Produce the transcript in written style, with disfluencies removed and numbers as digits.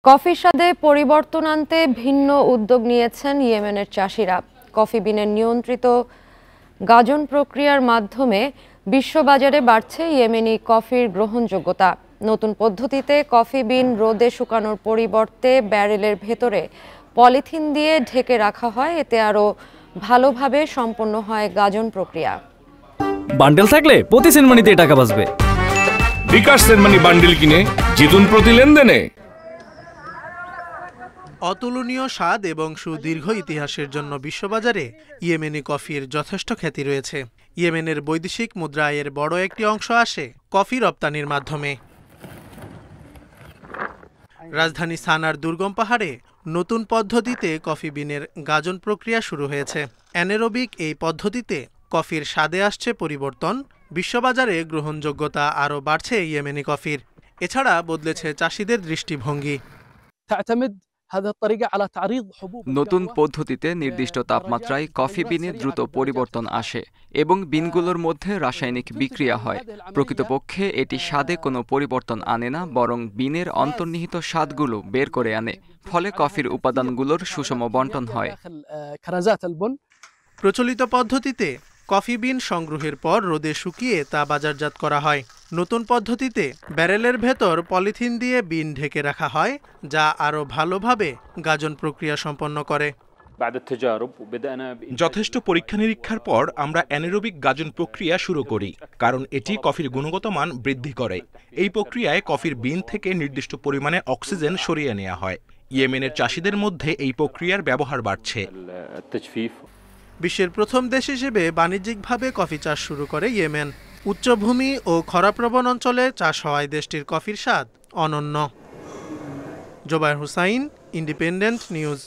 কফির স্বাদে পরিবর্তন আনতে ভিন্ন উদ্যোগ নিয়েছেন ইয়েমেনের চাষিরা। কফি বিনের নিয়ন্ত্রিত গাজন প্রক্রিয়ার মাধ্যমে বিশ্ববাজারে বাড়ছে ইয়েমেনি কফির গ্রহণযোগ্যতা। নতুন পদ্ধতিতে কফি বিন রোদে শুকানোর পরিবর্তে ব্যারেলের ভেতরে পলিথিন দিয়ে ঢেকে রাখা হয়, এতে আরও ভালোভাবে সম্পন্ন হয় গাজন প্রক্রিয়া। বান্ডেল থাকলে প্রতি সেনমানিতে টাকা বাঁচবে। বিকাশ সেনমানি বান্ডেল কিনে জিতুন প্রতি লেনদেনে। অতুলনীয় স্বাদ এবং সুদীর্ঘ ইতিহাসের জন্য বিশ্ববাজারে ইয়েমেনি কফির যথেষ্ট খ্যাতি রয়েছে। ইয়েমেনের বৈদেশিক মুদ্রা আয়ের বড় একটি অংশ আসে কফি রপ্তানির মাধ্যমে। রাজধানী সানার দুর্গম পাহাড়ে নতুন পদ্ধতিতে কফি বিনের গাজন প্রক্রিয়া শুরু হয়েছে। অ্যানেরোবিক এই পদ্ধতিতে কফির স্বাদে আসছে পরিবর্তন, বিশ্ববাজারে গ্রহণযোগ্যতা আরও বাড়ছে ইয়েমেনি কফির। এছাড়া বদলেছে চাষিদের দৃষ্টিভঙ্গি। নতুন পদ্ধতিতে নির্দিষ্ট তাপমাত্রায় কফি বিনে দ্রুত পরিবর্তন আসে এবং বিনগুলোর মধ্যে রাসায়নিক বিক্রিয়া হয়। প্রকৃতপক্ষে এটি স্বাদে কোনো পরিবর্তন আনে না, বরং বিনের অন্তর্নিহিত স্বাদগুলো বের করে আনে। ফলে কফির উপাদানগুলোর সুষম বণ্টন হয়। প্রচলিত পদ্ধতিতে কফি বিন সংগ্রহের পর রোদে শুকিয়ে তা বাজারজাত করা হয়। নতুন পদ্ধতিতে ব্যারেলের ভেতর পলিথিন দিয়ে বিন ঢেকে রাখা হয়, যা আরও ভালোভাবে গাজন প্রক্রিয়া সম্পন্ন করে। যথেষ্ট পরীক্ষা নিরীক্ষার পর আমরা অ্যানেরোবিক গাজন প্রক্রিয়া শুরু করি, কারণ এটি কফির গুণগত মান বৃদ্ধি করে। এই প্রক্রিয়ায় কফির বিন থেকে নির্দিষ্ট পরিমাণে অক্সিজেন সরিয়ে নেওয়া হয়। ইয়েমেনের চাষিদের মধ্যে এই প্রক্রিয়ার ব্যবহার বাড়ছে। বিশ্বের প্রথম দেশ হিসেবে বাণিজ্যিকভাবে কফি চাষ শুরু করে ইয়েমেন। উচ্চভূমি ও খরাপ্রবণ অঞ্চলে চাষ হওয়ায় দেশটির কফির স্বাদ অনন্য। Zobayer Hussain, Independent news.